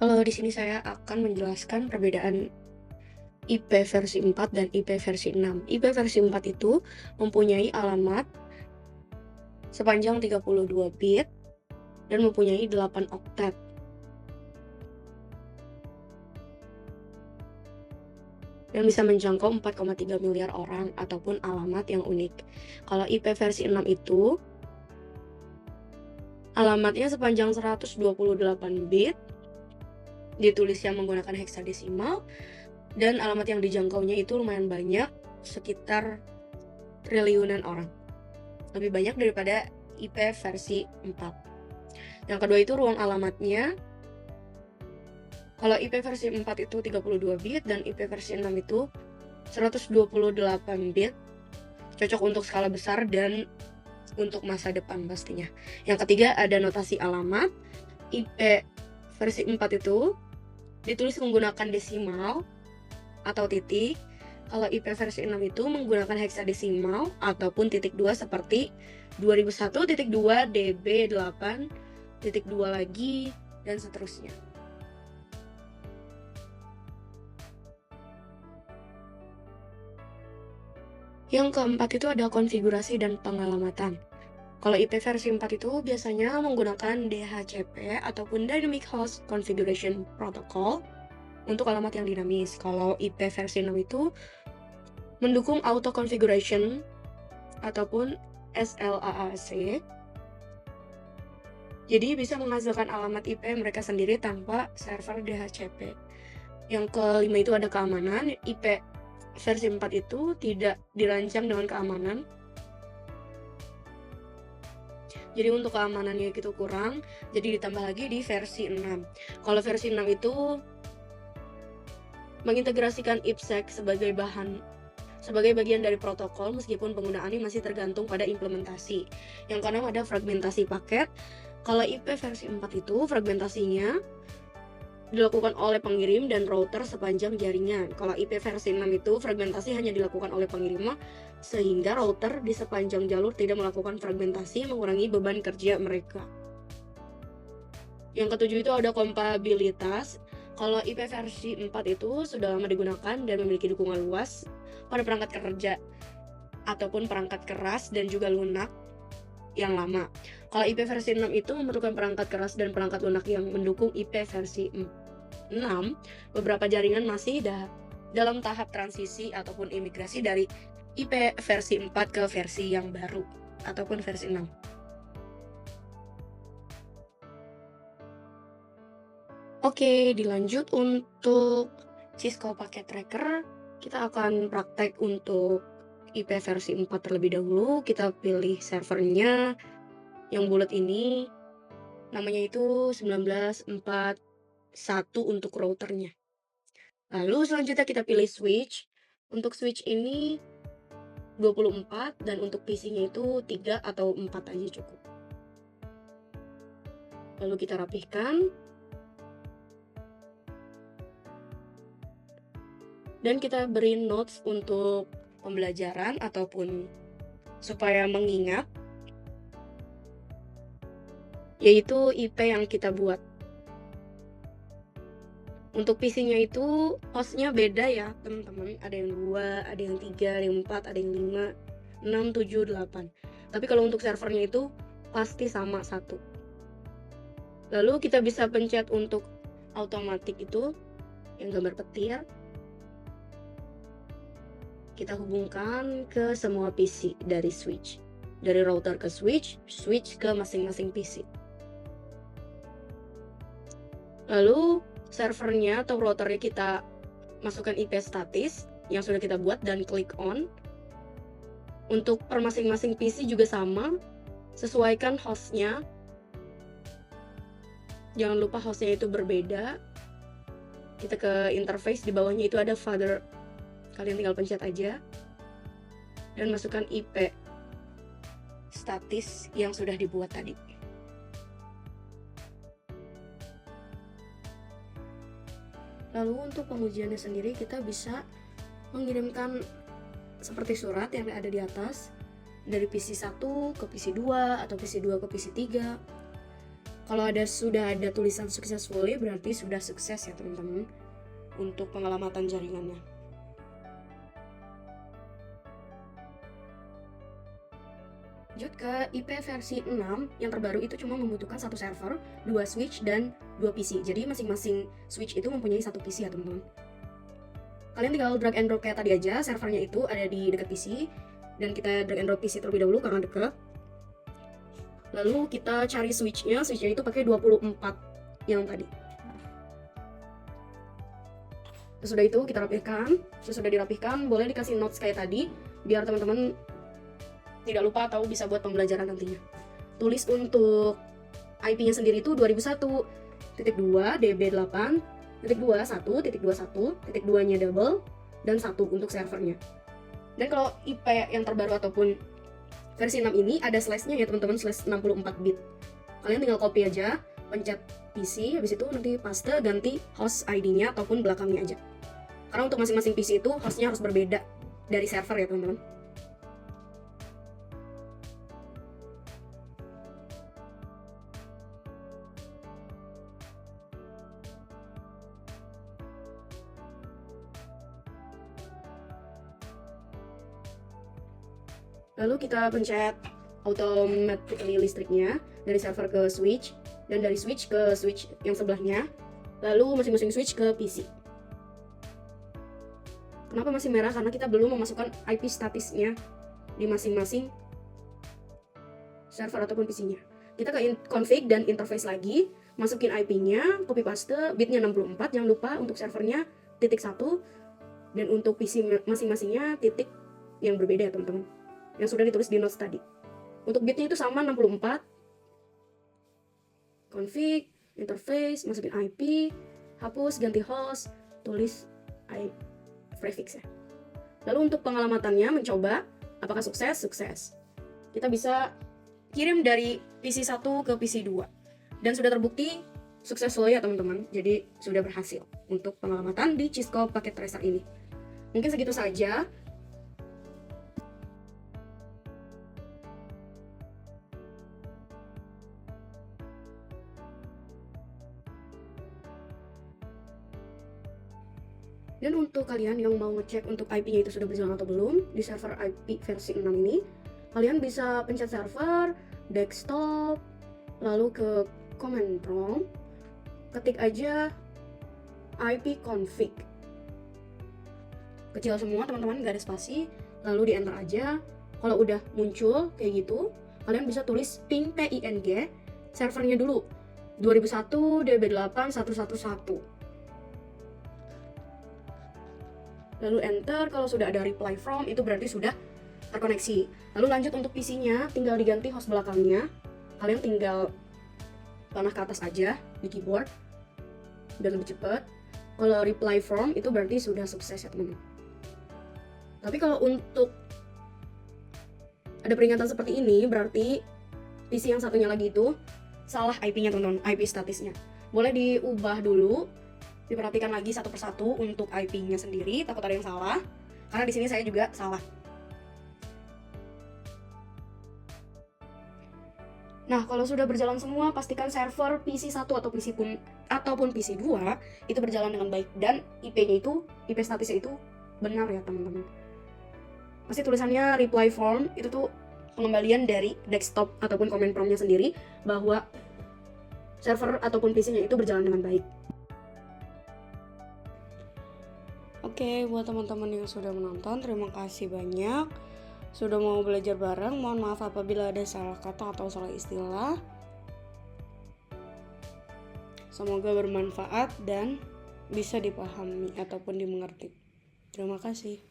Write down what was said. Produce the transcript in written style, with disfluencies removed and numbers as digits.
Kalau di sini saya akan menjelaskan perbedaan IP versi 4 dan IP versi 6. IP versi 4 itu mempunyai alamat sepanjang 32 bit dan mempunyai 8 oktet. Dan bisa menjangkau 4,3 miliar orang ataupun alamat yang unik. Kalau IP versi 6 itu alamatnya sepanjang 128 bit, ditulisnya menggunakan heksadesimal, dan alamat yang dijangkaunya itu lumayan banyak, sekitar triliunan orang. Lebih banyak daripada IP versi 4. Yang kedua itu ruang alamatnya. Kalau IP versi 4 itu 32 bit dan IP versi 6 itu 128 bit. Cocok untuk skala besar dan untuk masa depan pastinya. Yang ketiga ada notasi alamat. IP versi 4 itu ditulis menggunakan desimal atau titik. Kalau IP versi 6 itu menggunakan heksadesimal ataupun titik 2 seperti 2001.2 DB8.2 lagi dan seterusnya. Yang keempat itu ada konfigurasi dan pengalamatan. Kalau IP versi 4 itu biasanya menggunakan DHCP ataupun Dynamic Host Configuration Protocol untuk alamat yang dinamis. Kalau IP versi 6 itu mendukung auto configuration ataupun SLAAC. Jadi bisa menghasilkan alamat IP mereka sendiri tanpa server DHCP. Yang kelima itu ada keamanan. IP versi 4 itu tidak dirancang dengan keamanan. Jadi untuk keamanannya itu kurang, jadi ditambah lagi di versi 6. Kalau versi 6 itu mengintegrasikan IPsec sebagai bagian dari protokol meskipun penggunaannya masih tergantung pada implementasi. Yang keenam ada fragmentasi paket. Kalau IP versi 4 itu fragmentasinya dilakukan oleh pengirim dan router sepanjang jaringan. Kalau IP versi 6 itu fragmentasi hanya dilakukan oleh pengirim, sehingga router di sepanjang jalur tidak melakukan fragmentasi, mengurangi beban kerja mereka. Yang ketujuh itu ada kompatibilitas. Kalau IP versi 4 itu sudah lama digunakan dan memiliki dukungan luas pada perangkat kerja ataupun perangkat keras dan juga lunak yang lama. Kalau IP versi 6 itu memerlukan perangkat keras dan perangkat lunak yang mendukung IP versi 6. Beberapa jaringan masih dalam tahap transisi ataupun imigrasi dari IP versi 4 ke versi yang baru ataupun versi 6. Oke, dilanjut untuk Cisco Packet Tracker. Kita akan praktek untuk IP versi 4 terlebih dahulu. Kita pilih servernya yang bulat ini. Namanya itu 1941 untuk routernya. Lalu selanjutnya kita pilih switch. Untuk switch ini 24 dan untuk PC-nya itu 3 atau 4 aja cukup. Lalu kita rapihkan. Dan kita beri notes untuk pembelajaran ataupun supaya mengingat, yaitu IP yang kita buat. Untuk PC-nya itu hostnya beda ya teman-teman, ada yang 2, ada yang 3, ada yang 4, ada yang 5, 6, 7, 8. Tapi kalau untuk servernya itu pasti sama 1. Lalu kita bisa pencet untuk automatic itu yang gambar petir. Kita hubungkan ke semua PC dari switch. Dari router ke switch, switch ke masing-masing PC. Lalu servernya atau routernya kita masukkan IP statis yang sudah kita buat dan klik on. Untuk per masing-masing PC juga sama, sesuaikan hostnya. Jangan lupa hostnya itu berbeda. Kita ke interface, di bawahnya itu ada father. Kalian tinggal pencet aja dan masukkan IP statis yang sudah dibuat tadi. Lalu untuk pengujiannya sendiri kita bisa mengirimkan seperti surat yang ada di atas dari PC 1 ke PC 2 atau PC 2 ke PC 3. Kalau sudah ada tulisan successfully berarti sudah sukses ya teman-teman untuk pengelamatan jaringannya. Lanjut ke IP versi 6 yang terbaru itu cuma membutuhkan satu server, 2 switch, dan 2 PC. Jadi masing-masing switch itu mempunyai satu PC ya teman-teman. Kalian tinggal drag and drop kayak tadi aja, servernya itu ada di dekat PC, dan kita drag and drop PC terlebih dahulu karena dekat. Lalu kita cari switchnya itu pakai 24 yang tadi. Sesudah itu kita rapihkan, sesudah dirapihkan boleh dikasih notes kayak tadi, biar teman-teman tidak lupa atau bisa buat pembelajaran nantinya. Tulis untuk IP-nya sendiri itu 2001.2 db8.21.21.2-nya double dan 1 untuk servernya. Dan kalau IP yang terbaru ataupun versi 6 ini ada slash-nya ya teman-teman, slash 64 bit. Kalian tinggal copy aja, pencet PC, habis itu nanti paste, ganti host ID-nya ataupun belakangnya aja. Karena untuk masing-masing PC itu hostnya harus berbeda dari server ya teman-teman. Lalu kita pencet automatically listriknya dari server ke switch, dan dari switch ke switch yang sebelahnya, lalu masing-masing switch ke PC. Kenapa masih merah? Karena kita belum memasukkan IP statusnya di masing-masing server ataupun PC-nya. Kita ke config dan interface lagi, masukin IP-nya, copy paste, bitnya 64, jangan lupa untuk servernya .1, dan untuk PC masing-masingnya titik yang berbeda ya teman-teman, yang sudah ditulis di notes tadi. Untuk bitnya itu sama 64. Config, interface, masukin IP, hapus, ganti host, tulis prefix ya. Lalu untuk pengalamatannya mencoba apakah sukses? Sukses. Kita bisa kirim dari PC 1 ke PC 2 dan sudah terbukti successful ya teman-teman. Jadi sudah berhasil untuk pengalamatan di Cisco Packet Tracer ini. Mungkin segitu saja. Dan untuk kalian yang mau ngecek untuk IP-nya itu sudah berjalan atau belum di server IP versi 6 ini, kalian bisa pencet server, desktop, lalu ke command prompt, ketik aja ipconfig. Kecil semua teman-teman, nggak ada spasi, lalu di enter aja. Kalau udah muncul kayak gitu, kalian bisa tulis ping servernya dulu 2001 db8.111. Lalu enter. Kalau sudah ada reply from, itu berarti sudah terkoneksi. Lalu lanjut untuk PC-nya, tinggal diganti host belakangnya. Kalian tinggal panah ke atas aja di keyboard biar lebih cepat. Kalau reply from itu berarti sudah sukses ya teman-teman. Tapi kalau untuk ada peringatan seperti ini, berarti PC yang satunya lagi itu salah IP-nya teman-teman, IP statusnya. Boleh diubah dulu, diperhatikan lagi satu persatu untuk IP-nya sendiri, takut ada yang salah. Karena di sini saya juga salah. Nah, kalau sudah berjalan semua, pastikan server PC 1 ataupun PC 2 itu berjalan dengan baik dan IP-nya itu, IP statusnya itu benar ya teman-teman. Pasti tulisannya reply form itu tuh pengembalian dari desktop ataupun command prompt-nya sendiri bahwa server ataupun PC-nya itu berjalan dengan baik. Oke, buat teman-teman yang sudah menonton, terima kasih banyak sudah mau belajar bareng. Mohon maaf apabila ada salah kata atau salah istilah. Semoga bermanfaat dan bisa dipahami ataupun dimengerti. Terima kasih.